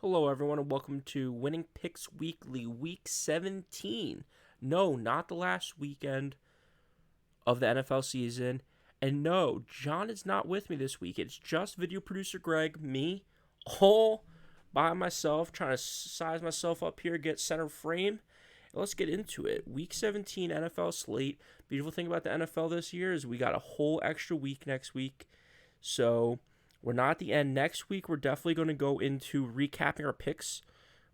Hello, everyone, and welcome to Winning Picks Weekly, Week 17. No, not the last weekend of the NFL season. And no, John is not with me this week. It's just video producer Greg, me, all by myself, trying to size myself up here, get center frame. Let's get into it. Week 17 NFL slate. Beautiful thing about the NFL this year is we got a whole extra week next week. So we're not at the end. Next week, we're definitely going to go into recapping our picks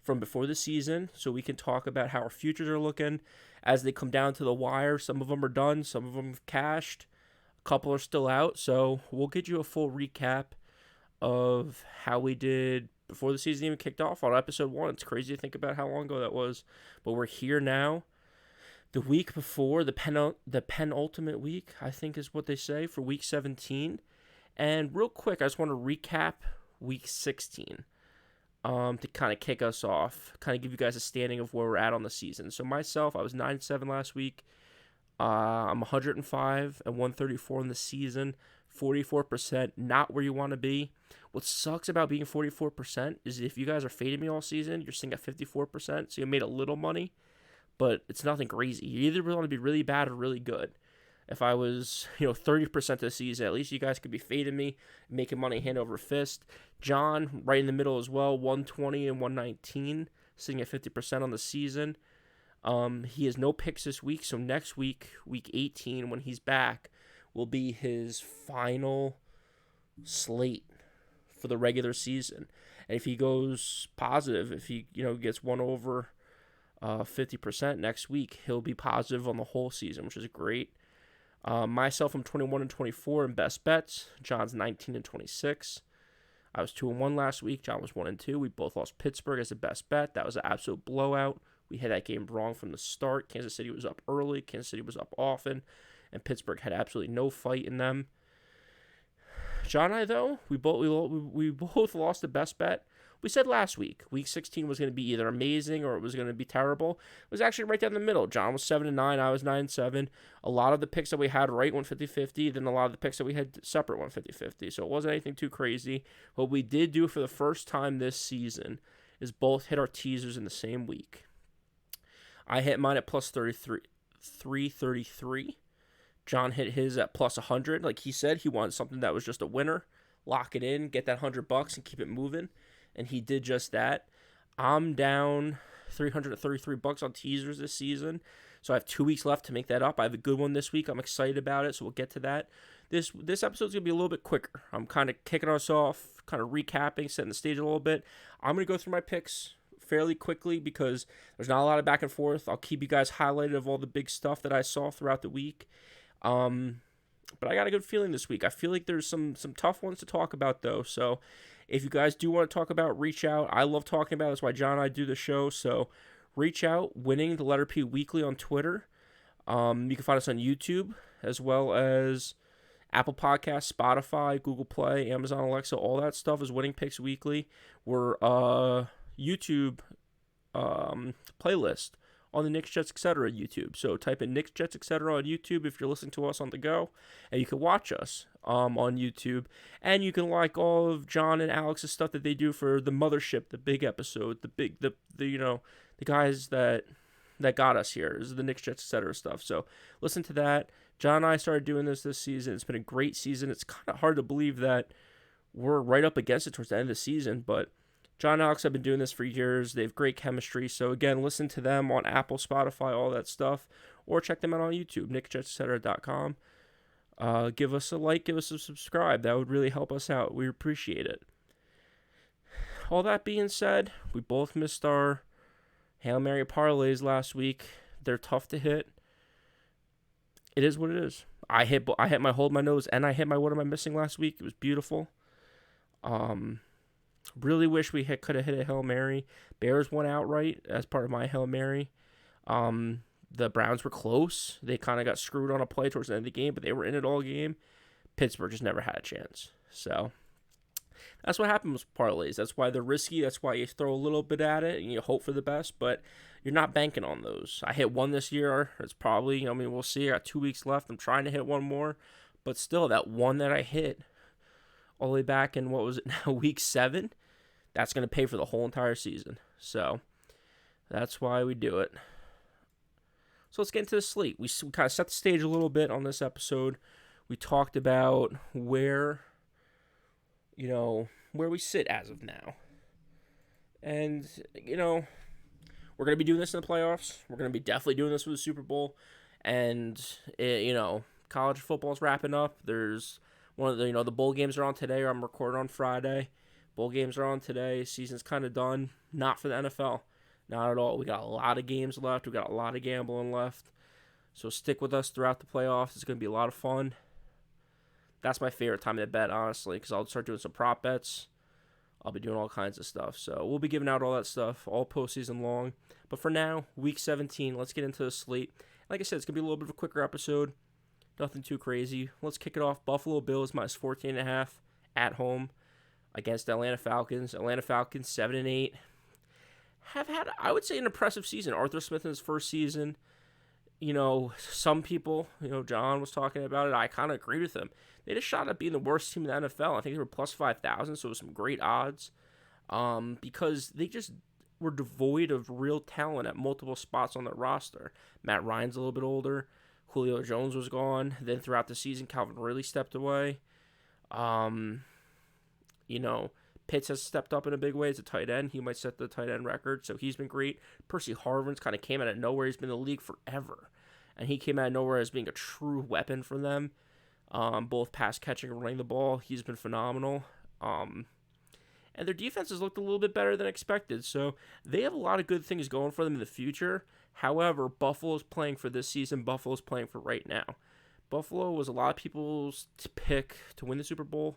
from before the season so we can talk about how our futures are looking as they come down to the wire. Some of them are done. Some of them have cashed. A couple are still out. So we'll get you a full recap of how we did before the season even kicked off on episode 1. It's crazy to think about how long ago that was. But we're here now. The week before, the penultimate week, I think is what they say, for week 17. And real quick, I just want to recap week 16 to kind of kick us off, kind of give you guys a standing of where we're at on the season. So myself, I was 9-7 last week. I'm 105 and 134 in the season, 44%, not where you want to be. What sucks about being 44% is if you guys are fading me all season, you're sitting at 54%, so you made a little money, but it's nothing crazy. You either want to be really bad or really good. If I was, 30% of the season, at least you guys could be fading me, making money hand over fist. John, right in the middle as well, 120 and 119, sitting at 50% on the season. He has no picks this week, so next week, week 18, when he's back, will be his final slate for the regular season. And if he goes positive, if he, gets one over 50% next week, he'll be positive on the whole season, which is great. Myself, I'm 21 and 24 in best bets. John's 19 and 26. I was 2 and 1 last week. John was 1 and 2. We both lost Pittsburgh as the best bet. That was an absolute blowout. We had that game wrong from the start. Kansas City was up early. Kansas City was up often, and Pittsburgh had absolutely no fight in them. John and I, though, we both lost the best bet. We said last week, week 16 was going to be either amazing or it was going to be terrible. It was actually right down the middle. John was 7-9, I was 9-7. A lot of the picks that we had right went 50-50, then a lot of the picks that we had separate went 50-50. So it wasn't anything too crazy. What we did do for the first time this season is both hit our teasers in the same week. I hit mine at plus 333. John hit his at plus 100. Like he said, he wanted something that was just a winner. Lock it in, get that $100 and keep it moving. And he did just that. I'm down $333 on teasers this season. So I have 2 weeks left to make that up. I have a good one this week. I'm excited about it, so we'll get to that. This episode's going to be a little bit quicker. I'm kind of kicking us off, kind of recapping, setting the stage a little bit. I'm going to go through my picks fairly quickly because there's not a lot of back and forth. I'll keep you guys highlighted of all the big stuff that I saw throughout the week. But I got a good feeling this week. I feel like there's some tough ones to talk about, though. So if you guys do want to talk about, reach out. I love talking about it. That's why John and I do the show. So reach out, Winning the Letter P Weekly on Twitter. You can find us on YouTube as well as Apple Podcasts, Spotify, Google Play, Amazon Alexa. All that stuff is Winning Picks Weekly. We're YouTube playlist on the Knicks, Jets, etc. YouTube. So type in Knicks, Jets, etc. on YouTube if you're listening to us on the go, and you can watch us on YouTube, and you can like all of John and Alex's stuff that they do for the mothership, the big episode, the guys that got us here is the Knicks, Jets, etc. stuff. So listen to that. John and I started doing this season. It's been a great season. It's kind of hard to believe that we're right up against it towards the end of the season, but John and Alex have been doing this for years. They have great chemistry. So, again, listen to them on Apple, Spotify, all that stuff. Or check them out on YouTube, nickjetsetcetera.com. Give us a like, give us a subscribe. That would really help us out. We appreciate it. All that being said, we both missed our Hail Mary parlays last week. They're tough to hit. It is what it is. I hit my hold my nose, and I hit my what am I missing last week. It was beautiful. Really wish we could have hit a Hail Mary. Bears won outright as part of my Hail Mary. The Browns were close. They kind of got screwed on a play towards the end of the game, but they were in it all game. Pittsburgh just never had a chance. So that's what happens with parlays. That's why they're risky. That's why you throw a little bit at it and you hope for the best, but you're not banking on those. I hit one this year. It's probably, we'll see. I got 2 weeks left. I'm trying to hit one more, but still, that one that I hit all the way back in, what was it now, week 7? that's going to pay for the whole entire season. So that's why we do it. So let's get into the slate. We kind of set the stage a little bit on this episode. We talked about where we sit as of now. And, we're going to be doing this in the playoffs. We're going to be definitely doing this with the Super Bowl. And, college football's wrapping up. There's one of the bowl games are on today, or I'm recording on Friday. Bowl games are on today. Season's kind of done. Not for the NFL. Not at all. We got a lot of games left. We got a lot of gambling left. So stick with us throughout the playoffs. It's going to be a lot of fun. That's my favorite time to bet, honestly, because I'll start doing some prop bets. I'll be doing all kinds of stuff. So we'll be giving out all that stuff all postseason long. But for now, Week 17, let's get into the slate. Like I said, it's going to be a little bit of a quicker episode. Nothing too crazy. Let's kick it off. Buffalo Bills minus 14.5 at home against Atlanta Falcons. Atlanta Falcons 7-8. Have had, I would say, an impressive season. Arthur Smith in his first season. Some people, John was talking about it. I kind of agree with him. They just shot at being the worst team in the NFL. I think they were plus 5,000, so it was some great odds. Because they just were devoid of real talent at multiple spots on their roster. Matt Ryan's a little bit older. Julio Jones was gone. Then throughout the season, Calvin Ridley stepped away. Pitts has stepped up in a big way as a tight end. He might set the tight end record, so he's been great. Percy Harvin's kind of came out of nowhere. He's been in the league forever. And he came out of nowhere as being a true weapon for them. Both pass catching and running the ball. He's been phenomenal. And their defense has looked a little bit better than expected. So they have a lot of good things going for them in the future. However, Buffalo's playing for this season. Buffalo's playing for right now. Buffalo was a lot of people's pick to win the Super Bowl,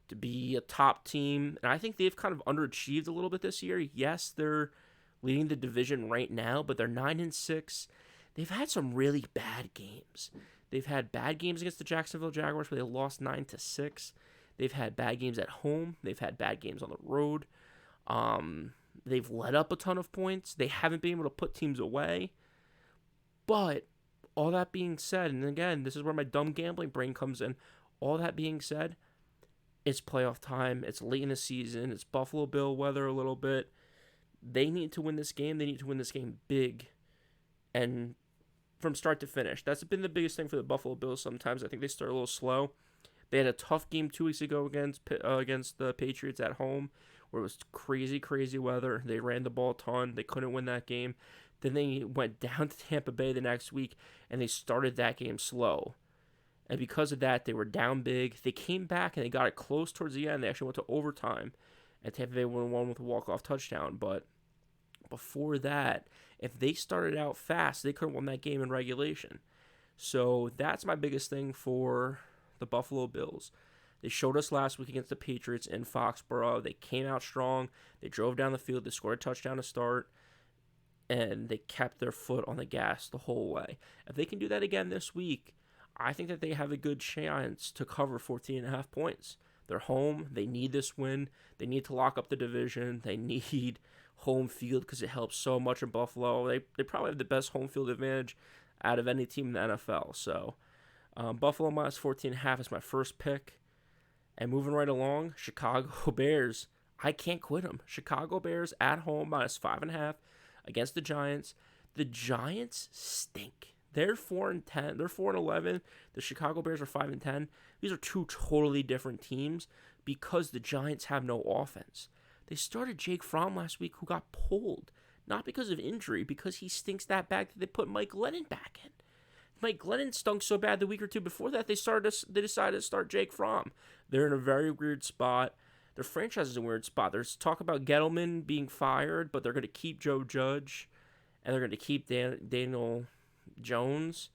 to be a top team. And I think they've kind of underachieved a little bit this year. Yes, they're leading the division right now, but they're 9-6. They've had some really bad games. They've had bad games against the Jacksonville Jaguars where they lost 9-6. They've had bad games at home. They've had bad games on the road. They've let up a ton of points. They haven't been able to put teams away. But all that being said, and again, this is where my dumb gambling brain comes in. All that being said, it's playoff time. It's late in the season. It's Buffalo Bill weather a little bit. They need to win this game. They need to win this game big and from start to finish. That's been the biggest thing for the Buffalo Bills sometimes. I think they start a little slow. They had a tough game 2 weeks ago against the Patriots at home where it was crazy, crazy weather. They ran the ball a ton. They couldn't win that game. Then they went down to Tampa Bay the next week, and they started that game slow. And because of that, they were down big. They came back, and they got it close towards the end. They actually went to overtime, and Tampa Bay won with a walk-off touchdown. But before that, if they started out fast, they could have won that game in regulation. So that's my biggest thing for the Buffalo Bills. They showed us last week against the Patriots in Foxborough. They came out strong. They drove down the field. They scored a touchdown to start. And they kept their foot on the gas the whole way. If they can do that again this week, I think that they have a good chance to cover 14.5 points. They're home. They need this win. They need to lock up the division. They need home field because it helps so much in Buffalo. They probably have the best home field advantage out of any team in the NFL. So Buffalo minus 14.5 is my first pick. And moving right along, Chicago Bears. I can't quit them. Chicago Bears at home minus 5.5 against the Giants. The Giants stink. They're 4-10. They're 4-11. The Chicago Bears are 5-10. These are two totally different teams because the Giants have no offense. They started Jake Fromm last week, who got pulled, not because of injury, because he stinks that bad that they put Mike Glennon back in. Mike Glennon stunk so bad the week or two before that they decided to start Jake Fromm. They're in a very weird spot. Their franchise is in a weird spot. There's talk about Gettleman being fired, but they're going to keep Joe Judge, and they're going to keep Daniel Jones.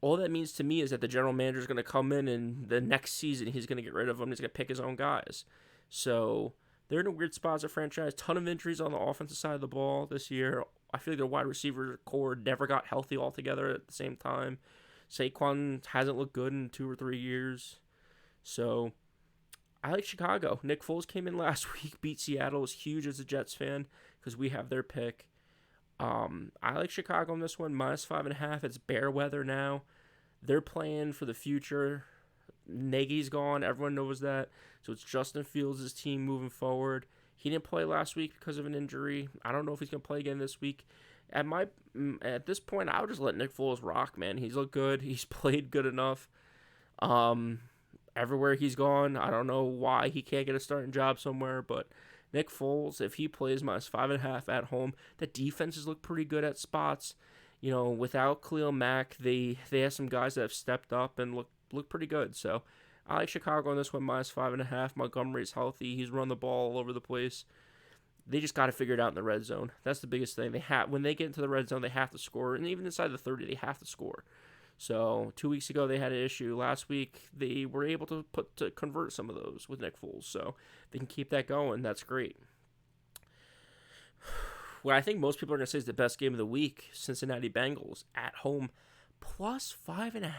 All that means to me is that the general manager is going to come in, and the next season he's going to get rid of them. He's going to pick his own guys. So they're in a weird spot as a franchise. Ton of injuries on the offensive side of the ball this year. I feel like their wide receiver core never got healthy altogether at the same time. Saquon hasn't looked good in 2 or 3 years. So I like Chicago. Nick Foles came in last week, beat Seattle. Was huge as a Jets fan because we have their pick. I like Chicago on this one, minus 5.5. It's bear weather now. They're playing for the future. Nagy's gone. Everyone knows that. So it's Justin Fields' team moving forward. He didn't play last week because of an injury. I don't know if he's going to play again this week. At this point, I would just let Nick Foles rock, man. He's looked good. He's played good enough. Everywhere he's gone, I don't know why he can't get a starting job somewhere, but Nick Foles, if he plays -5.5 at home, the defenses look pretty good at spots. Without Khalil Mack, they have some guys that have stepped up and look pretty good. So I like Chicago on this one -5.5. Montgomery's healthy. He's run the ball all over the place. They just got to figure it out in the red zone. That's the biggest thing. When they get into the red zone, they have to score, and even inside the 30, they have to score. So 2 weeks ago they had an issue. Last week they were able to convert some of those with Nick Foles. So they can keep that going. That's great. What I think most people are going to say is the best game of the week, Cincinnati Bengals at home, +5.5.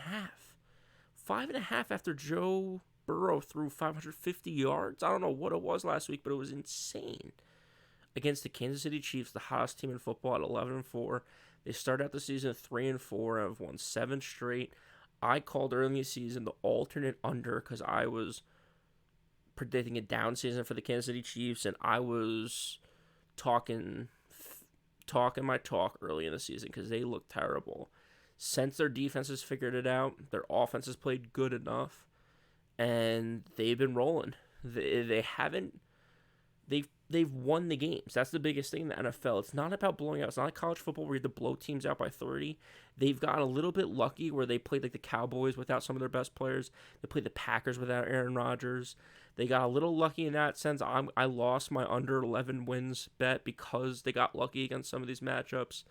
5.5 after Joe Burrow threw 550 yards. I don't know what it was last week, but it was insane. Against the Kansas City Chiefs, the hottest team in football at 11-4. They started out the season at 3-4 and have won 7 straight. I called early in the season the alternate under because I was predicting a down season for the Kansas City Chiefs, and I was talking my talk early in the season because they looked terrible. Since their defense has figured it out, their offense has played good enough, and they've been rolling. They've won the games. That's the biggest thing in the NFL. It's not about blowing out. It's not like college football where you have to blow teams out by 30. They've gotten a little bit lucky where they played like the Cowboys without some of their best players. They played the Packers without Aaron Rodgers. They got a little lucky in that sense. I lost my under 11 wins bet because they got lucky against some of these matchups.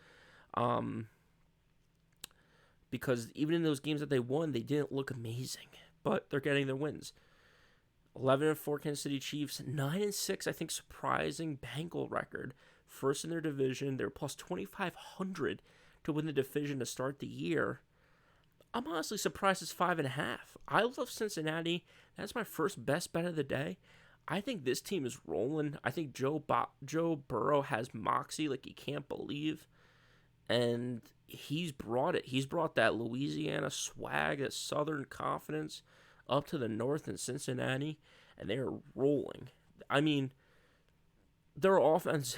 Because even in those games that they won, they didn't look amazing. But they're getting their wins. 11-4 Kansas City Chiefs, 9-6, I think, surprising Bengal record. First in their division. They're plus 2,500 to win the division to start the year. I'm honestly surprised it's 5.5. I love Cincinnati. That's my first best bet of the day. I think this team is rolling. I think Joe Burrow has moxie like you can't believe. And he's brought it. He's brought that Louisiana swag, that Southern confidence up to the north in Cincinnati, and they are rolling. I mean, their offense,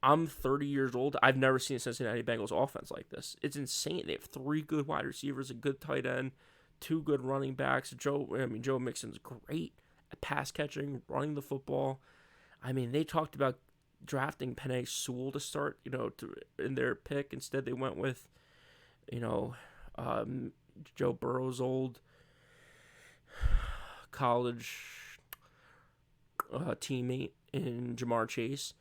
I'm 30 years old. I've never seen a Cincinnati Bengals offense like this. It's insane. They have 3 good wide receivers, a good tight end, 2 good running backs. Joe Mixon's great at pass catching, running the football. I mean, they talked about drafting Penei Sewell to start, in their pick. Instead, they went with, Joe Burrow's old college teammate in Jamar Chase.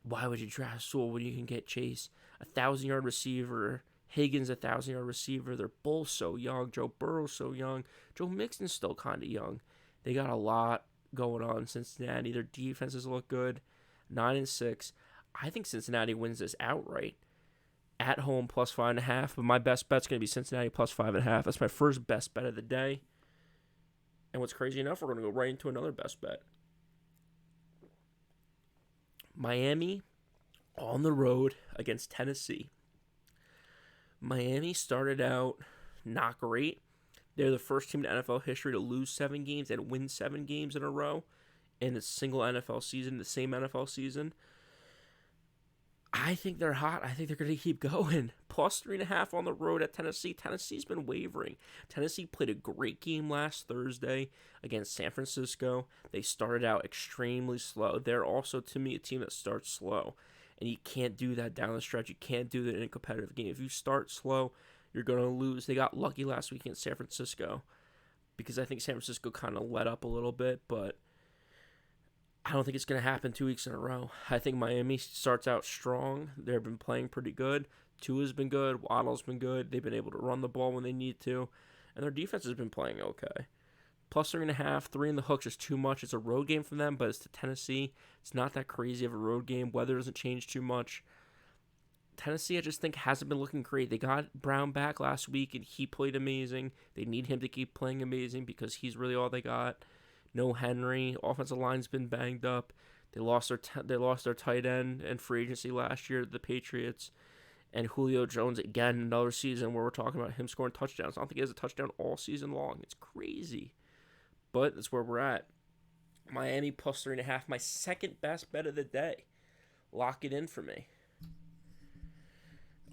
Why would you draft Sewell when you can get Chase, 1,000-yard receiver, Higgins, 1,000-yard receiver? They're both so young. Joe Burrow's so young. Joe Mixon's still kind of young. They got a lot going on in Cincinnati. Their defenses look good. 9-6. I think Cincinnati wins this outright. At home, +5.5. But my best bet's going to be Cincinnati +5.5. That's my first best bet of the day. And what's crazy enough, we're going to go right into another best bet. Miami on the road against Tennessee. Miami started out not great. They're the first team in NFL history to lose 7 games and win 7 games in a row in a single NFL season, the same NFL season. I think they're hot. I think they're going to keep going. +3.5 on the road at Tennessee. Tennessee's been wavering. Tennessee played a great game last Thursday against San Francisco. They started out extremely slow. They're also, to me, a team that starts slow. And you can't do that down the stretch. You can't do that in a competitive game. If you start slow, you're going to lose. They got lucky last week against San Francisco because I think San Francisco kind of let up a little bit, but I don't think it's going to happen 2 weeks in a row. I think Miami starts out strong. They've been playing pretty good. Tua's been good. Waddle's been good. They've been able to run the ball when they need to. And their defense has been playing okay. +3.5, 3 in the hooks is too much. It's a road game for them, but it's to Tennessee. It's not that crazy of a road game. Weather doesn't change too much. Tennessee, I just think, hasn't been looking great. They got Brown back last week, and he played amazing. They need him to keep playing amazing because he's really all they got. No Henry. Offensive line's been banged up. They lost their tight end and free agency last year to the Patriots. And Julio Jones, again, another season where we're talking about him scoring touchdowns. I don't think he has a touchdown all season long. It's crazy. But that's where we're at. Miami plus 3.5, my second best bet of the day. Lock it in for me.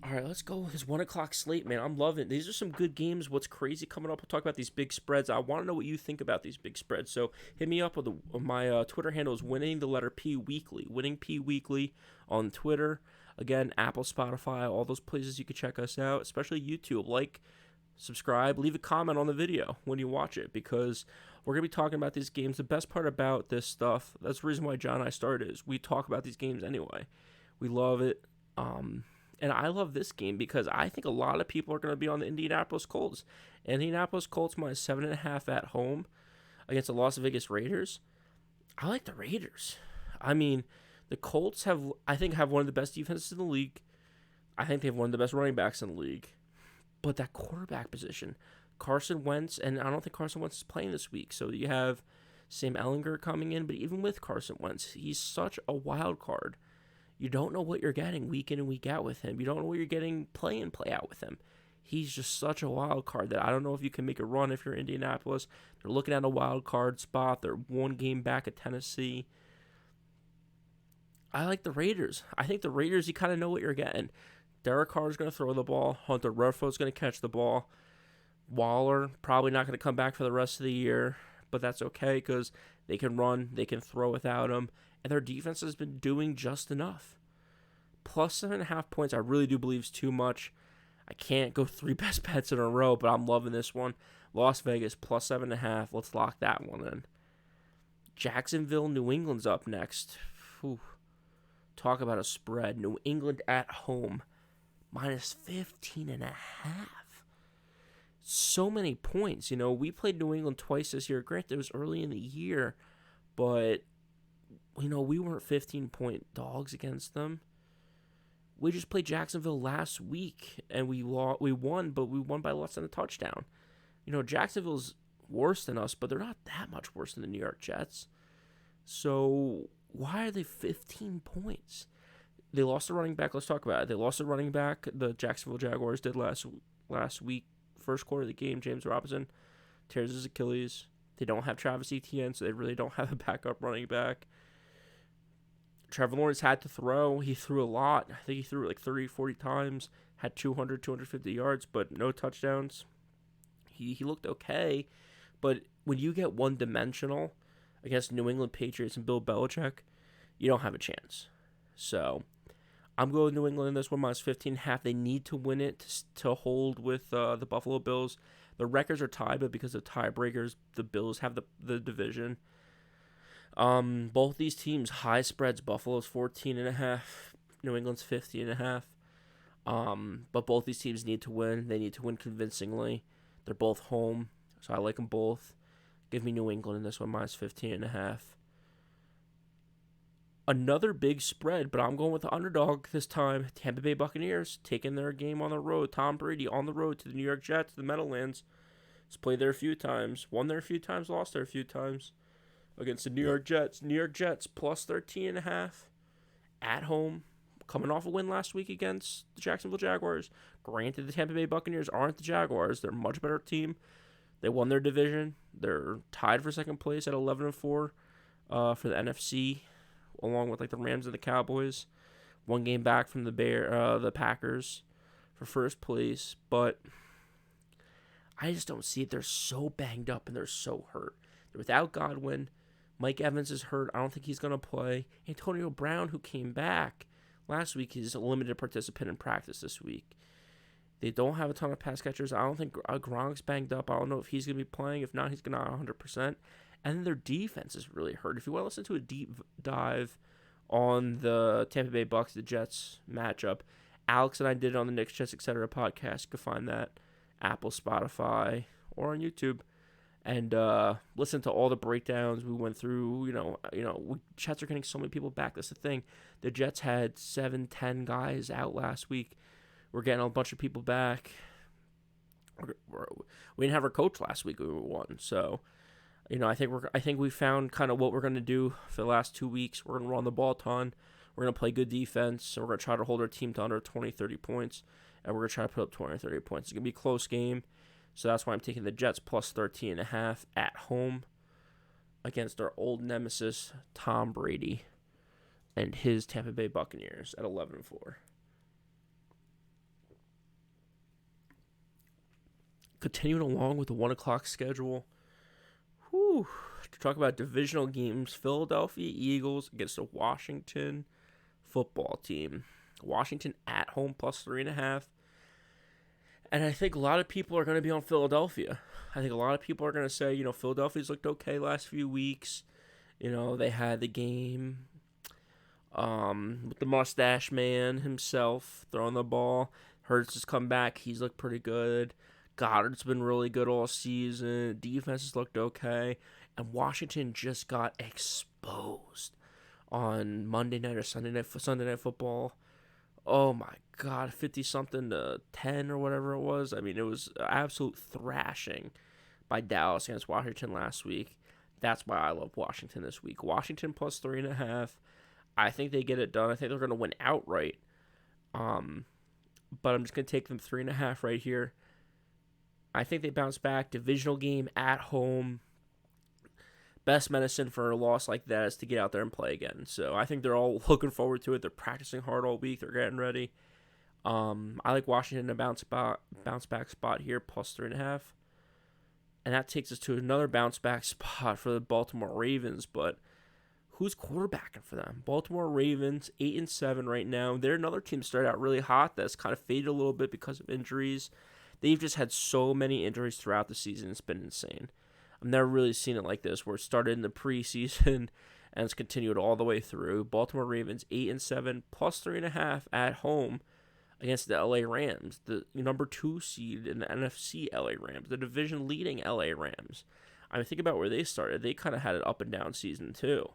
All right, let's go with this 1 o'clock slate, man. I'm loving it. These are some good games. What's crazy coming up? We'll talk about these big spreads. I want to know what you think about these big spreads. So hit me up with my Twitter handle is winning the letter P weekly. Winning P weekly on Twitter. Again, Apple, Spotify, all those places you can check us out, especially YouTube. Like, subscribe, leave a comment on the video when you watch it, because we're going to be talking about these games. The best part about this stuff, that's the reason why John and I started, is we talk about these games anyway. We love it. And I love this game because I think a lot of people are going to be on the Indianapolis Colts. Indianapolis Colts minus 7.5 at home against the Las Vegas Raiders. I like the Raiders. I mean, the Colts have one of the best defenses in the league. I think they have one of the best running backs in the league. But that quarterback position, Carson Wentz, and I don't think Carson Wentz is playing this week. So you have Sam Ehlinger coming in, but even with Carson Wentz, he's such a wild card. You don't know what you're getting week in and week out with him. You don't know what you're getting play in, play out with him. He's just such a wild card that I don't know if you can make a run if you're Indianapolis. They're looking at a wild card spot. They're one game back at Tennessee. I like the Raiders. I think the Raiders, you kind of know what you're getting. Derek Carr's going to throw the ball. Hunter Renfrow's going to catch the ball. Waller probably not going to come back for the rest of the year, but that's okay because they can run, they can throw without him, and their defense has been doing just enough. Plus 7.5 points, I really do believe is too much. I can't go 3 best bets in a row, but I'm loving this one. Las Vegas plus 7.5. Let's lock that one in. Jacksonville, New England's up next. Whew. Talk about a spread. New England at home. Minus 15.5. So many points. You know, we played New England twice this year. Granted, it was early in the year, but, you know, we weren't 15-point dogs against them. We just played Jacksonville last week, and we won, but we won by less than a touchdown. You know, Jacksonville's worse than us, but they're not that much worse than the New York Jets. So why are they 15 points? They lost the running back. Let's talk about it. They lost the running back. The Jacksonville Jaguars did last week. First quarter of the game, James Robinson tears his Achilles. They don't have Travis Etienne, so they really don't have a backup running back. Trevor Lawrence had to throw. He threw a lot. I think he threw it like 30, 40 times. Had 200, 250 yards, but no touchdowns. He looked okay, but when you get one-dimensional against New England Patriots and Bill Belichick, you don't have a chance. So I'm going with New England in this one, minus 15.5. They need to win it to hold with the Buffalo Bills. The records are tied, but because of tiebreakers, the Bills have the division. Both these teams, high spreads. Buffalo's 14.5. New England's 50.5. But both these teams need to win. They need to win convincingly. They're both home, so I like them both. Give me New England in this one, minus 15.5. Another big spread, but I'm going with the underdog this time. Tampa Bay Buccaneers taking their game on the road. Tom Brady on the road to the New York Jets, the Meadowlands. He's played there a few times. Won there a few times, lost there a few times. Against the New York Jets. New York Jets plus 13.5 at home. Coming off a win last week against the Jacksonville Jaguars. Granted, the Tampa Bay Buccaneers aren't the Jaguars. They're a much better team. They won their division. They're tied for second place at 11-4 for the NFC, along with like the Rams and the Cowboys. One game back from the Packers for first place. But I just don't see it. They're so banged up and they're so hurt. They're without Godwin. Mike Evans is hurt. I don't think he's going to play. Antonio Brown, who came back last week, is a limited participant in practice this week. They don't have a ton of pass catchers. I don't think Gronk's banged up. I don't know if he's going to be playing. If not, he's going to 100%. And then their defense is really hurt. If you want to listen to a deep dive on the Tampa Bay Bucs, the Jets matchup, Alex and I did it on the Knicks, Jets, etc. podcast. You can find that Apple, Spotify, or on YouTube. And listen to all the breakdowns we went through. Jets are getting so many people back. That's the thing. The Jets had 7, 10 guys out last week. We're getting a bunch of people back. We didn't have our coach last week. We won. So, I think we found kind of what we're going to do for the last 2 weeks. We're going to run the ball a ton. We're going to play good defense. And we're going to try to hold our team to under 20, 30 points. And we're going to try to put up 20 or 30 points. It's going to be a close game. So that's why I'm taking the Jets plus 13.5 at home. against our old nemesis, Tom Brady, and his Tampa Bay Buccaneers at 11-4. Continuing along with the 1 o'clock schedule. To talk about divisional games, Philadelphia Eagles against the Washington football team. Washington at home plus 3.5. And I think a lot of people are going to be on Philadelphia. I think a lot of people are going to say, Philadelphia's looked okay last few weeks. They had the game with the mustache man himself throwing the ball. Hurts has come back. He's looked pretty good. Goddard's been really good all season. Defense has looked okay. And Washington just got exposed on Monday night or Sunday night football. Oh my God, 50-something to 10 or whatever it was. I mean, it was an absolute thrashing by Dallas against Washington last week. That's why I love Washington this week. Washington plus 3.5. I think they get it done. I think they're going to win outright. But I'm just going to take them 3.5 right here. I think they bounce back. Divisional game at home. Best medicine for a loss like that is to get out there and play again. So I think they're all looking forward to it. They're practicing hard all week. They're getting ready. I like Washington to bounce back spot here, plus 3.5. And that takes us to another bounce back spot for the Baltimore Ravens. But who's quarterbacking for them? Baltimore Ravens, 8-7 right now. They're another team that started out really hot that's kind of faded a little bit because of injuries. They've just had so many injuries throughout the season. It's been insane. I've never really seen it like this, where it started in the preseason and it's continued all the way through. Baltimore Ravens 8-7 plus 3.5 at home against the LA Rams, the number 2 seed in the NFC LA Rams, the division leading LA Rams. I mean, think about where they started. They kind of had an up and down season too.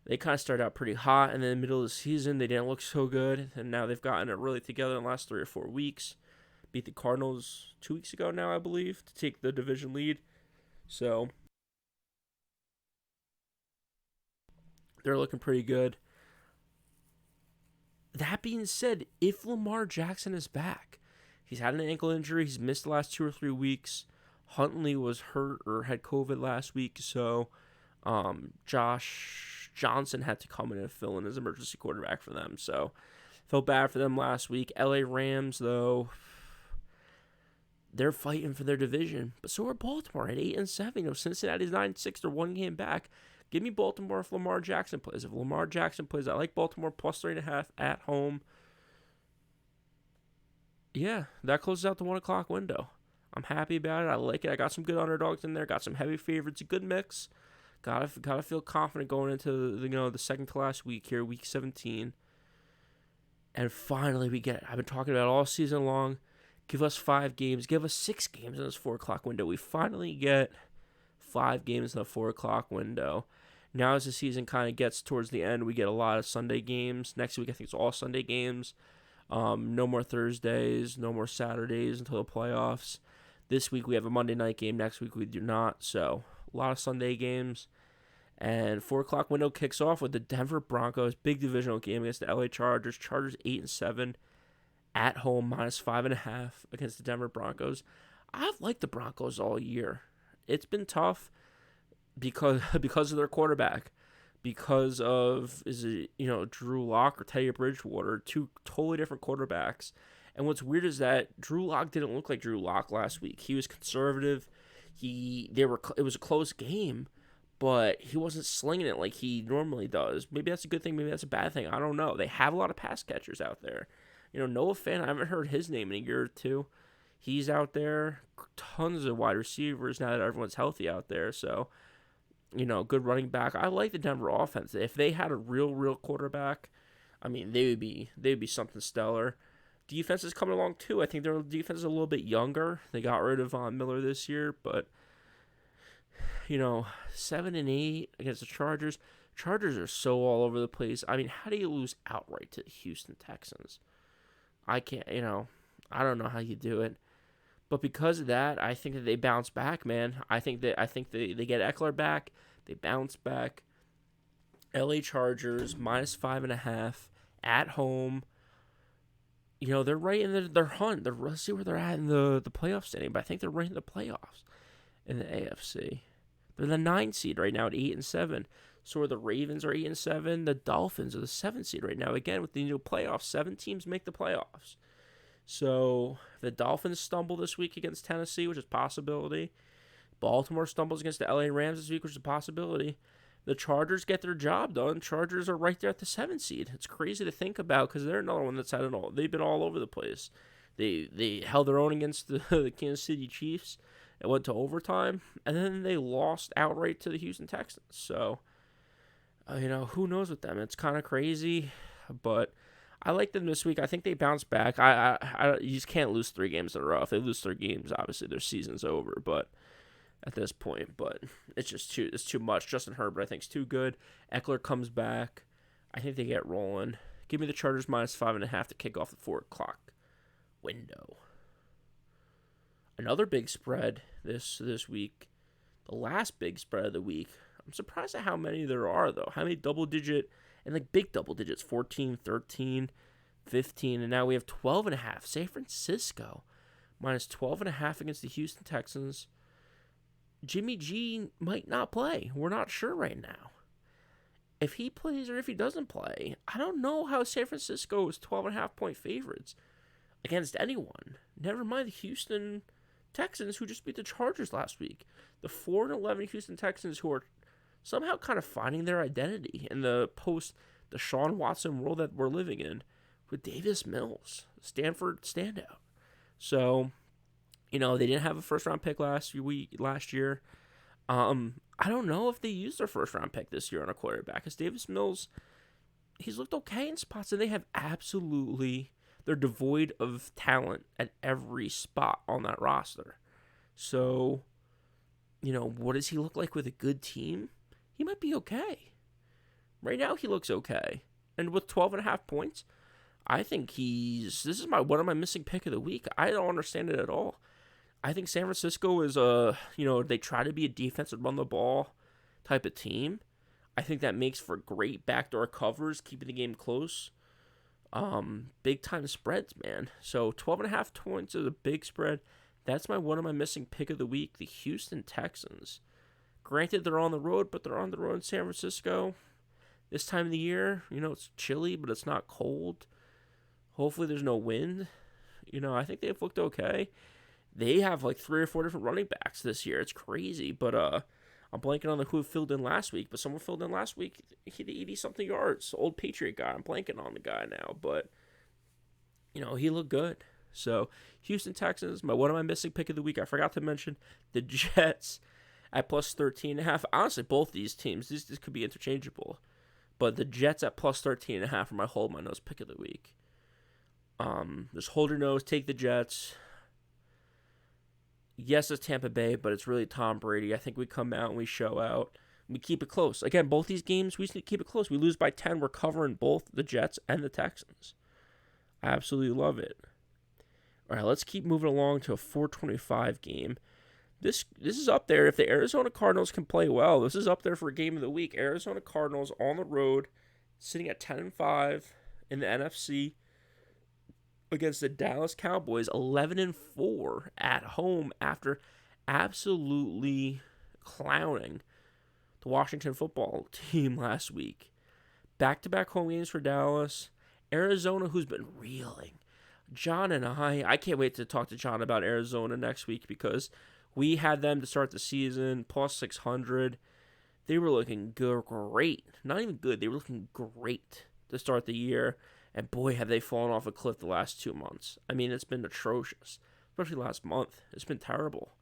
They kind of started out pretty hot, and then in the middle of the season they didn't look so good, and now they've gotten it really together in the last 3 or 4 weeks. Beat the Cardinals 2 weeks ago now, I believe, to take the division lead. So they're looking pretty good. That being said, if Lamar Jackson is back, he's had an ankle injury. He's missed the last 2 or 3 weeks. Huntley was hurt or had COVID last week, so Josh Johnson had to come in and fill in as emergency quarterback for them. So felt bad for them last week. LA Rams, though, they're fighting for their division, but so are Baltimore at 8-7. Cincinnati's 9-6. They're 1 game back. Give me Baltimore if Lamar Jackson plays. If Lamar Jackson plays, I like Baltimore plus 3.5 at home. Yeah, that closes out the 1 o'clock window. I'm happy about it. I like it. I got some good underdogs in there. Got some heavy favorites. A good mix. Gotta feel confident going into the second to last week here, week 17. And finally, we get. I've been talking about it all season long. Give us 5 games. Give us 6 games in this 4 o'clock window. We finally get 5 games in the 4 o'clock window. Now as the season kind of gets towards the end, we get a lot of Sunday games. Next week, I think it's all Sunday games. No more Thursdays. No more Saturdays until the playoffs. This week, we have a Monday night game. Next week, we do not. So a lot of Sunday games. And 4 o'clock window kicks off with the Denver Broncos. Big divisional game against the LA Chargers. Chargers 8-7. At home, minus 5.5 against the Denver Broncos. I've liked the Broncos all year. It's been tough because of their quarterback, because of Drew Lock or Teddy Bridgewater, 2 totally different quarterbacks. And what's weird is that Drew Lock didn't look like Drew Lock last week. He was conservative. It was a close game, but he wasn't slinging it like he normally does. Maybe that's a good thing. Maybe that's a bad thing. I don't know. They have a lot of pass catchers out there. Noah Fant, I haven't heard his name in a year or 2. He's out there. Tons of wide receivers now that everyone's healthy out there. So, good running back. I like the Denver offense. If they had a real quarterback, I mean, they'd be something stellar. Defense is coming along too. I think their defense is a little bit younger. They got rid of Von Miller this year, but 7-8 against the Chargers. Chargers are so all over the place. I mean, how do you lose outright to the Houston Texans? I can't, I don't know how you do it. But because of that, I think that they bounce back, man. I think they get Eckler back. They bounce back. LA Chargers, minus 5.5 at home. They're right in their hunt. Let's see where they're at in the playoff standing. But I think they're right in the playoffs in the AFC. They're the 9 seed right now at 8-7. So are the Ravens are 8-7. The Dolphins are the 7 seed right now. Again, with the new playoffs, 7 teams make the playoffs. So the Dolphins stumble this week against Tennessee, which is a possibility. Baltimore stumbles against the LA Rams this week, which is a possibility. The Chargers get their job done. Chargers are right there at the 7 seed. It's crazy to think about because they're another one that's had it all. They've been all over the place. They held their own against the Kansas City Chiefs. It went to overtime, and then they lost outright to the Houston Texans. So, who knows with them? It's kind of crazy, but I like them this week. I think they bounce back. You just can't lose 3 games in a row. If they lose 3 games, obviously their season's over. But at this point, it's just too much. Justin Herbert, I think, is too good. Eckler comes back. I think they get rolling. Give me the Chargers -5.5 to kick off the 4 o'clock window. Another big spread this week. The last big spread of the week. I'm surprised at how many there are, though. How many double-digit and big double digits? 14, 13, 15, and now we have 12.5. San Francisco -12.5 against the Houston Texans. Jimmy G might not play. We're not sure right now. If he plays or if he doesn't play, I don't know how San Francisco is 12.5-point favorites against anyone. Never mind the Houston Texans, who just beat the Chargers last week. The 4-11 Houston Texans, who are somehow kind of finding their identity in the post-Deshaun Watson world that we're living in, with Davis Mills, Stanford standout. So, they didn't have a first-round pick last year. I don't know if they used their first-round pick this year on a quarterback, because Davis Mills, he's looked okay in spots, and they're devoid of talent at every spot on that roster. So, what does he look like with a good team? He might be okay. Right now, he looks okay. And with 12.5 points, I think this is one of my missing pick of the week. I don't understand it at all. I think San Francisco is they try to be a defensive run the ball type of team. I think that makes for great backdoor covers, keeping the game close. Big time spreads, man. So 12.5 points is a big spread. That's one of my missing pick of the week, the Houston Texans. Granted, they're on the road, but they're on the road in San Francisco. This time of the year, it's chilly, but it's not cold. Hopefully there's no wind. I think they've looked okay. They have 3 or 4 different running backs this year. It's crazy, but I'm blanking on who filled in last week, but someone filled in last week. He had 80-something yards. Old Patriot guy. I'm blanking on the guy now, but, he looked good. So, Houston Texans, one of my missing pick of the week. I forgot to mention the Jets at +13.5. Honestly, both these teams, this could be interchangeable. But the Jets at +13.5 are my hold my nose pick of the week. Just hold your nose, take the Jets. Yes, it's Tampa Bay, but it's really Tom Brady. I think we come out and we show out. We keep it close. Again, both these games, we just need to keep it close. We lose by 10. We're covering both the Jets and the Texans. I absolutely love it. All right, let's keep moving along to a 425 game. This is up there. If the Arizona Cardinals can play well, this is up there for a game of the week. Arizona Cardinals on the road, sitting at 10-5 in the NFC. Against the Dallas Cowboys, 11-4 at home after absolutely clowning the Washington football team last week. Back-to-back home games for Dallas. Arizona, who's been reeling. John and I can't wait to talk to John about Arizona next week because we had them to start the season, +600. They were looking great. Not even good. They were looking great to start the year. And boy, have they fallen off a cliff the last 2 months. I mean, it's been atrocious. Especially last month. It's been terrible.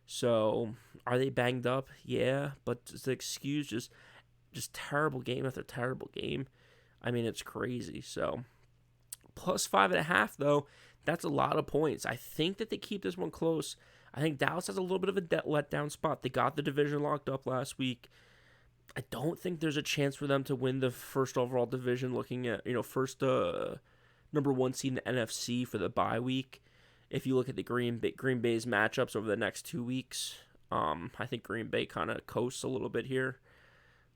So, are they banged up? Yeah, but the excuse just terrible game after terrible game. I mean, it's crazy. So, +5.5, though, that's a lot of points. I think that they keep this one close. I think Dallas has a little bit of a letdown spot. They got the division locked up last week. I don't think there's a chance for them to win the first overall division looking at, first number 1 seed in the NFC for the bye week. If you look at the Green Bay's matchups over the next 2 weeks, I think Green Bay kind of coasts a little bit here.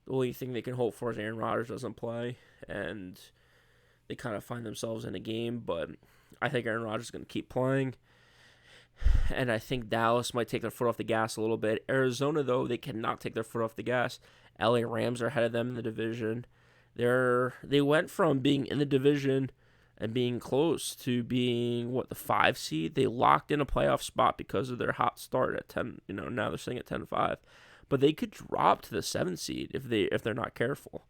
The only thing they can hope for is Aaron Rodgers doesn't play, and they kind of find themselves in a game, but I think Aaron Rodgers is going to keep playing. And I think Dallas might take their foot off the gas a little bit. Arizona, though, they cannot take their foot off the gas. LA Rams are ahead of them in the division. They went from being in the division and being close to being, the 5 seed. They locked in a playoff spot because of their hot start at 10. Now they're sitting at 10-5. But they could drop to the 7 seed if they're not careful.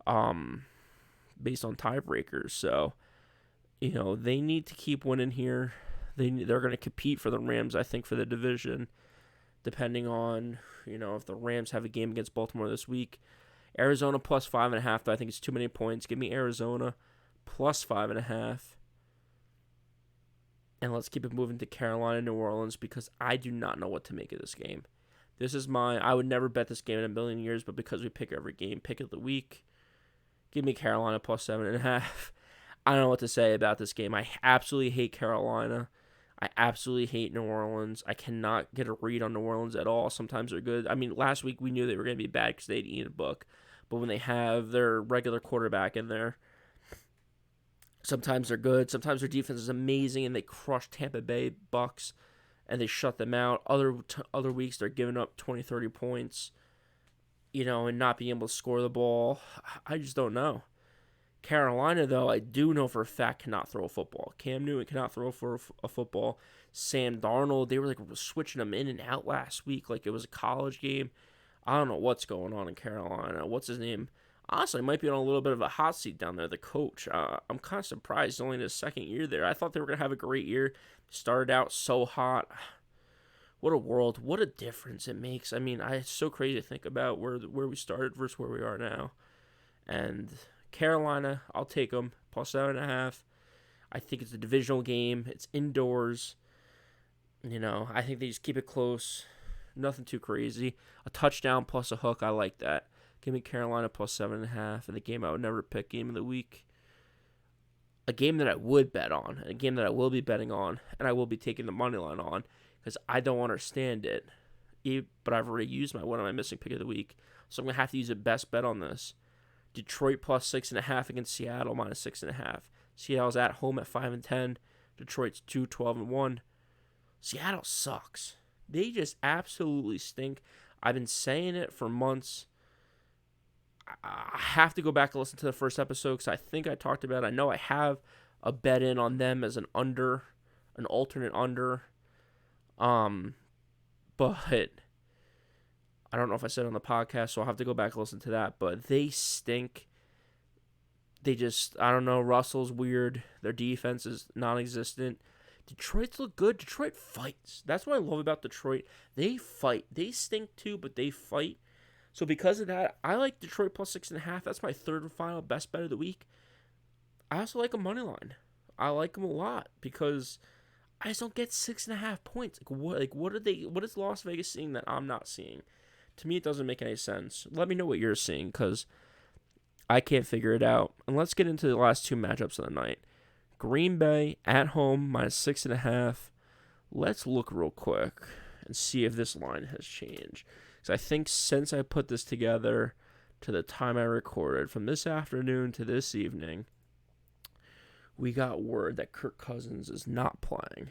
Based on tiebreakers. So, they need to keep winning here. They're going to compete for the Rams, I think, for the division, depending on, if the Rams have a game against Baltimore this week. Arizona plus 5.5, though I think it's too many points. Give me Arizona plus 5.5. And let's keep it moving to Carolina, New Orleans, because I do not know what to make of this game. I would never bet this game in a million years, but because we pick every game, pick of the week, give me Carolina plus 7.5. I don't know what to say about this game. I absolutely hate Carolina. I absolutely hate New Orleans. I cannot get a read on New Orleans at all. Sometimes they're good. I mean, last week we knew they were going to be bad because they'd eat a book. But when they have their regular quarterback in there, sometimes they're good. Sometimes their defense is amazing and they crush Tampa Bay Bucks and they shut them out. Other weeks they're giving up 20, 30 points, and not being able to score the ball. I just don't know. Carolina, though, I do know for a fact cannot throw a football. Cam Newton cannot throw for a football. Sam Darnold, they were switching them in and out last week like it was a college game. I don't know what's going on in Carolina. What's his name? Honestly, might be on a little bit of a hot seat down there, the coach. I'm kind of surprised. He's only in his second year there. I thought they were going to have a great year. Started out so hot. What a world. What a difference it makes. I mean, it's so crazy to think about where we started versus where we are now. And Carolina, I'll take them, plus 7.5. I think it's a divisional game. It's indoors. I think they just keep it close. Nothing too crazy. A touchdown plus a hook, I like that. Give me Carolina plus 7.5. And the game I would never pick, game of the week. A game that I would bet on. A game that I will be betting on. And I will be taking the money line on. Because I don't understand it. But I've already used one of my missing pick of the week. So I'm going to have to use a best bet on this. Detroit plus 6.5 against Seattle minus 6.5. Seattle's at home at 5-10. Detroit's 2-12-1. Seattle sucks. They just absolutely stink. I've been saying it for months. I have to go back and listen to the first episode because I think I talked about it. I know I have a bet in on them as an alternate under. But I don't know if I said it on the podcast, so I'll have to go back and listen to that. But they stink. I don't know. Russell's weird. Their defense is non-existent. Detroit's look good. Detroit fights. That's what I love about Detroit. They fight. They stink too, but they fight. So because of that, I like Detroit plus 6.5. That's my third and final best bet of the week. I also like a money line. I like them a lot because I just don't get 6.5 points. What is Las Vegas seeing that I'm not seeing? To me, it doesn't make any sense. Let me know what you're seeing because I can't figure it out. And let's get into the last two matchups of the night. Green Bay at home minus 6.5. Let's look real quick and see if this line has changed. Because I think since I put this together to the time I recorded, from this afternoon to this evening, we got word that Kirk Cousins is not playing.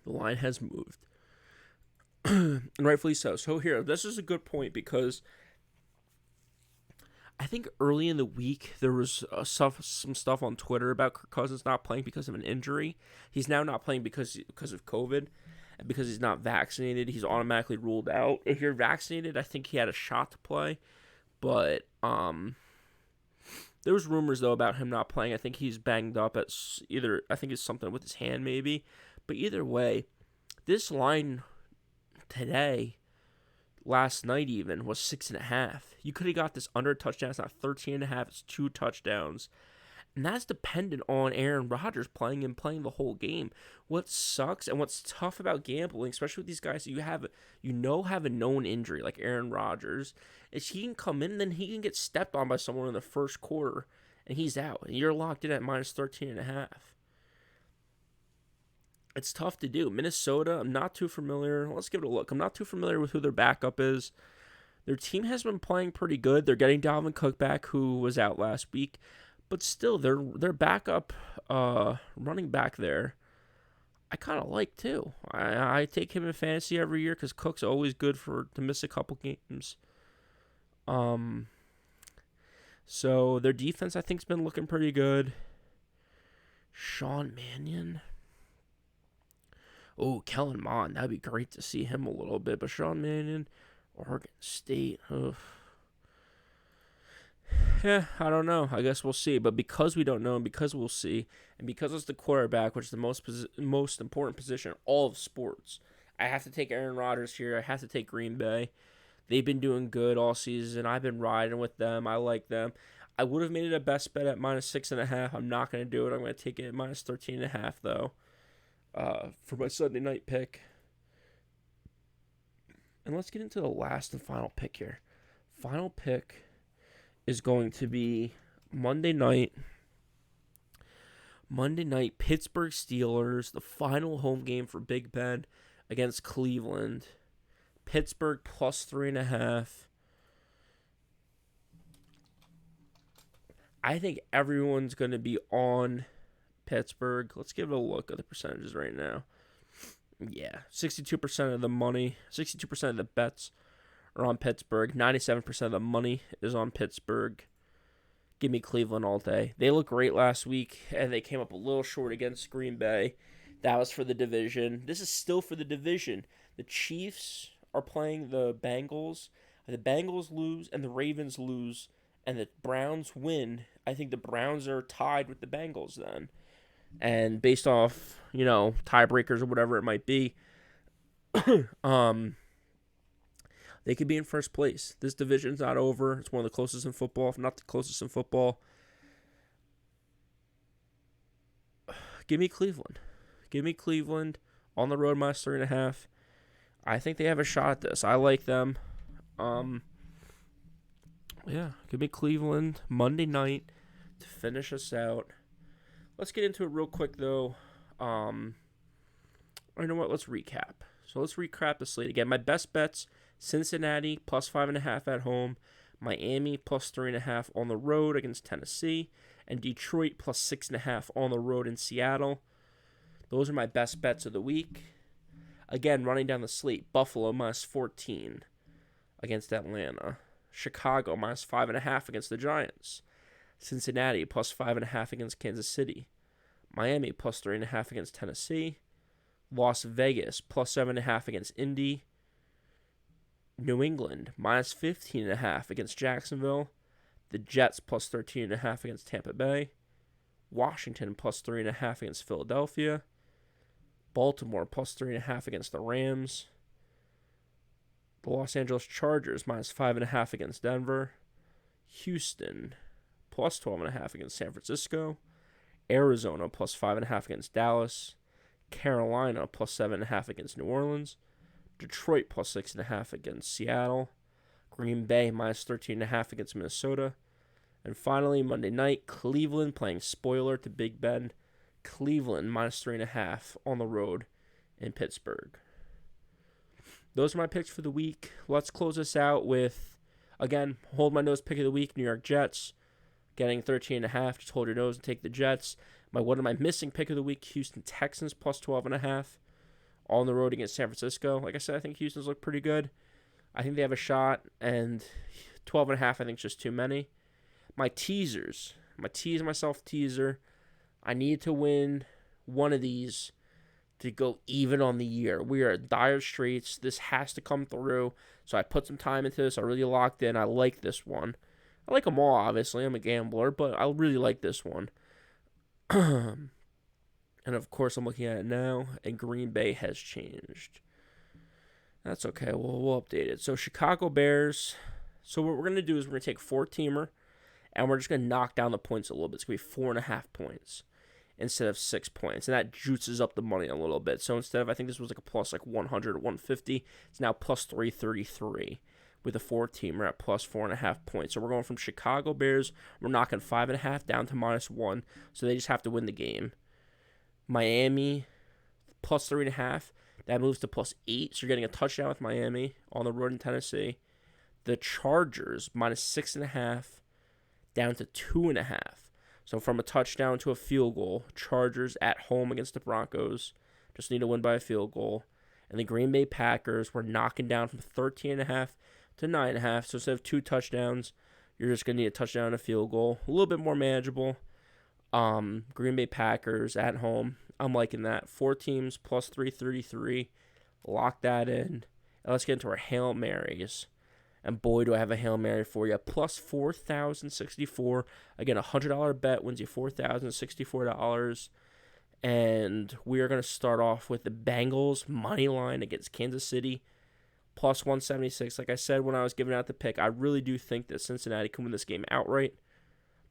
The line has moved. And rightfully so. So here, this is a good point because I think early in the week there was some stuff on Twitter about Kirk Cousins not playing because of an injury. He's now not playing because of COVID. And because he's not vaccinated, he's automatically ruled out. If you're vaccinated, I think he had a shot to play. But there was rumors, though, about him not playing. I think he's banged up at I think it's something with his hand maybe. But either way, this line today, last night even, was 6.5. You could have got this under a touchdown. It's not 13.5. It's 2 touchdowns. And that's dependent on Aaron Rodgers playing the whole game. What sucks and what's tough about gambling, especially with these guys you have a known injury like Aaron Rodgers, is he can come in and then he can get stepped on by someone in the first quarter and he's out. And you're locked in at minus 13.5. It's tough to do. Minnesota, I'm not too familiar. Let's give it a look. I'm not too familiar with who their backup is. Their team has been playing pretty good. They're getting Dalvin Cook back, who was out last week. But still, their backup running back there, I kind of like too. I take him in fantasy every year because Cook's always good to miss a couple games. So their defense I think's been looking pretty good. Sean Mannion. Oh, Kellen Mond. That'd be great to see him a little bit. But Sean Mannion, Oregon State. Ugh. Yeah, I don't know. I guess we'll see. But because we don't know and because we'll see, and because it's the quarterback, which is the most important position in all of sports, I have to take Aaron Rodgers here. I have to take Green Bay. They've been doing good all season. I've been riding with them. I like them. I would have made it a best bet at -6.5. I'm not going to do it. I'm going to take it at -13.5, though, for my Sunday night pick. And let's get into the last and final pick here. Final pick is going to be Monday night. Pittsburgh Steelers, the final home game for Big Ben against Cleveland. Pittsburgh +3.5. I think everyone's going to be on Pittsburgh. Let's give it a look at the percentages right now. Yeah, 62% of the money, 62% of the bets are on Pittsburgh. 97% of the money is on Pittsburgh. Give me Cleveland all day. They looked great last week, and they came up a little short against Green Bay. That was for the division. This is still for the division. The Chiefs are playing the Bengals. The Bengals lose, and the Ravens lose, and the Browns win. I think the Browns are tied with the Bengals then. And based off, tiebreakers or whatever it might be, they could be in first place. This division's not over. It's one of the closest in football, if not the closest in football. Give me Cleveland. Give me Cleveland on the road -3.5. I think they have a shot at this. I like them. Yeah, give me Cleveland Monday night to finish us out. Let's get into it real quick, though. You know what? Let's recap. So let's recap the slate again. My best bets: Cincinnati +5.5 at home, Miami +3.5 on the road against Tennessee, and Detroit +6.5 on the road in Seattle. Those are my best bets of the week. Again, running down the slate: Buffalo -14 against Atlanta, Chicago -5.5 against the Giants, Cincinnati +5.5 against Kansas City, Miami +3.5 against Tennessee, Las Vegas +7.5 against Indy, New England -15.5 against Jacksonville, the Jets +13.5 against Tampa Bay, Washington +3.5 against Philadelphia, Baltimore +3.5 against the Rams, the Los Angeles Chargers -5.5 against Denver, Houston +12.5 against San Francisco, Arizona +5.5 against Dallas, Carolina +7.5 against New Orleans, Detroit +6.5 against Seattle, Green Bay -13.5 against Minnesota, and finally Monday night, Cleveland playing spoiler to Big Ben. Cleveland -3.5 on the road in Pittsburgh. Those are my picks for the week. Let's close this out with, again, hold my nose pick of the week, New York Jets. Getting 13.5. Just hold your nose and take the Jets. One of my missing pick of the week, Houston Texans +12.5 on the road against San Francisco. Like I said, I think Houston's look pretty good. I think they have a shot, and 12.5 I think is just too many. My teasers. My tease myself teaser. I need to win one of these to go even on the year. We are at dire straits. This has to come through. So I put some time into this. I really locked in. I like this one. I like them all, obviously. I'm a gambler, but I really like this one. And, of course, I'm looking at it now, and Green Bay has changed. That's okay. We'll update it. So Chicago Bears. So what we're going to do is we're going to take 4-teamer, and we're just going to knock down the points a little bit. It's going to be 4.5 points instead of 6 points, and that juices up the money a little bit. So instead of, I think this was like a plus like 100 or 150, it's now plus 333 with a 4-teamer at plus 4.5 points. So we're going from Chicago Bears, we're knocking 5.5 down to -1, so they just have to win the game. Miami plus 3.5, that moves to +8, so you're getting a touchdown with Miami on the road in Tennessee. The Chargers -6.5 down to 2.5. So from a touchdown to a field goal, Chargers at home against the Broncos. Just need to win by a field goal. And the Green Bay Packers were knocking down from 13.5 to 9.5. So instead of 2 touchdowns, you're just going to need a touchdown and a field goal. A little bit more manageable. Green Bay Packers at home. I'm liking that. 4 teams plus 333. Lock that in. And let's get into our Hail Marys. And boy, do I have a Hail Mary for you. Plus 4,064. Again, a $100 bet wins you $4,064. And we are going to start off with the Bengals money line against Kansas City. Plus 176. Like I said when I was giving out the pick, I really do think that Cincinnati can win this game outright.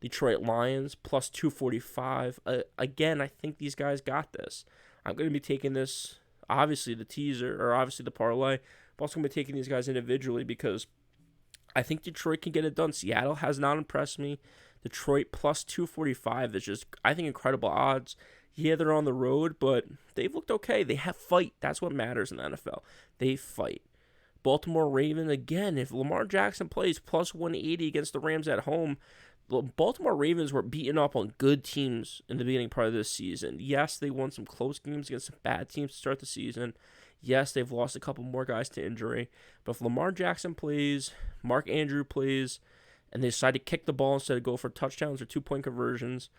Detroit Lions plus 245. Again, I think these guys got this. I'm going to be taking this, obviously the teaser, or obviously the parlay. I'm also going to be taking these guys individually because I think Detroit can get it done. Seattle has not impressed me. Detroit plus 245 is just, I think, incredible odds. Yeah, they're on the road, but they've looked okay. They have fight. That's what matters in the NFL. They fight. Baltimore Ravens, again, if Lamar Jackson plays plus 180 against the Rams at home, the Baltimore Ravens were beating up on good teams in the beginning part of this season. Yes, they won some close games against some bad teams to start the season. Yes, they've lost a couple more guys to injury. But if Lamar Jackson plays, Mark Andrews plays, and they decide to kick the ball instead of go for touchdowns or 2-point conversions,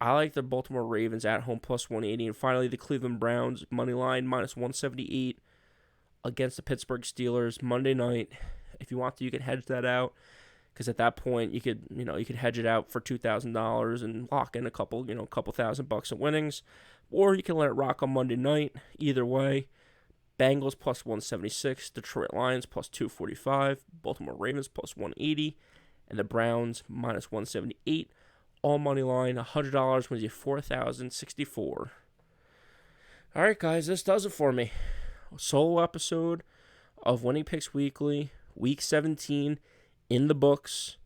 I like the Baltimore Ravens at home plus 180. And finally, the Cleveland Browns money line minus 178 against the Pittsburgh Steelers Monday night. If you want to, you can hedge that out. Because at that point, you could hedge it out for $2,000 and lock in a couple $1,000 in winnings. Or you can let it rock on Monday night. Either way, Bengals plus 176, Detroit Lions plus 245, Baltimore Ravens plus 180, and the Browns minus 178. All money line, $100 wins you $4,064. All right, guys, this does it for me. A solo episode of Winning Picks Weekly, Week 17 in the books.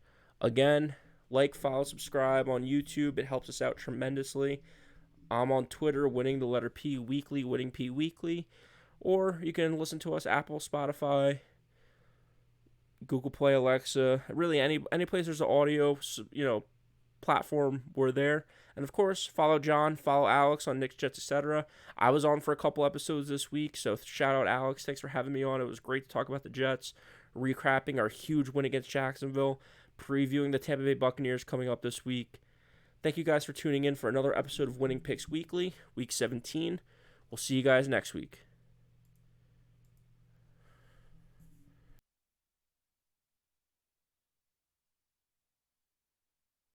Again, like, follow, subscribe on YouTube. It helps us out tremendously. I'm on Twitter, Winning the letter P Weekly, Winning P Weekly. Or you can listen to us Apple, Spotify, Google Play, Alexa, really any place there's an audio, platform, we're there. And of course, follow John, follow Alex on Knicks, Jets, etc. I was on for a couple episodes this week, so shout out Alex. Thanks for having me on. It was great to talk about the Jets, recapping our huge win against Jacksonville, previewing the Tampa Bay Buccaneers coming up this week. Thank you guys for tuning in for another episode of Winning Picks Weekly, Week 17. We'll see you guys next week.